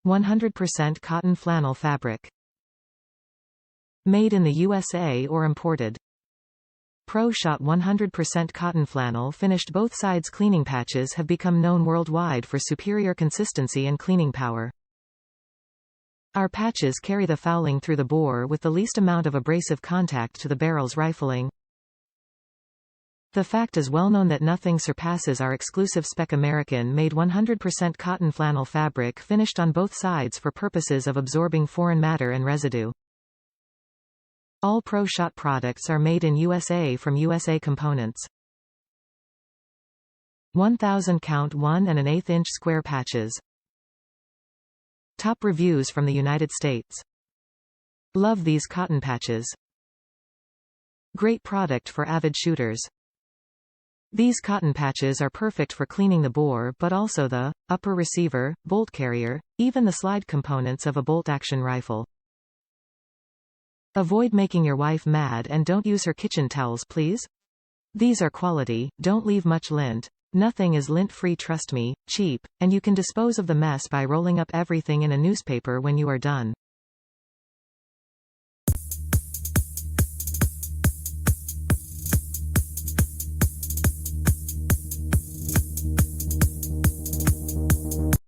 100% cotton flannel fabric. Made in the USA or imported. Pro Shot 100% cotton flannel finished both sides cleaning patches have become known worldwide for superior consistency and cleaning power. Our patches carry the fouling through the bore with the least amount of abrasive contact to the barrel's rifling. The fact is well known that nothing surpasses our exclusive Spec American Made 100% cotton flannel fabric finished on both sides for purposes of absorbing foreign matter and residue. All Pro Shot products are made in USA from USA components. 1000 count 1 1/8 inch square patches. Top reviews from the United States. Love these cotton patches. Great product for avid shooters. These cotton patches are perfect for cleaning the bore but also the upper receiver, bolt carrier, even the slide components of a bolt-action rifle. Avoid making your wife mad and don't use her kitchen towels, please. These are quality, don't leave much lint. Nothing is lint-free, trust me, cheap, and you can dispose of the mess by rolling up everything in a newspaper when you are done.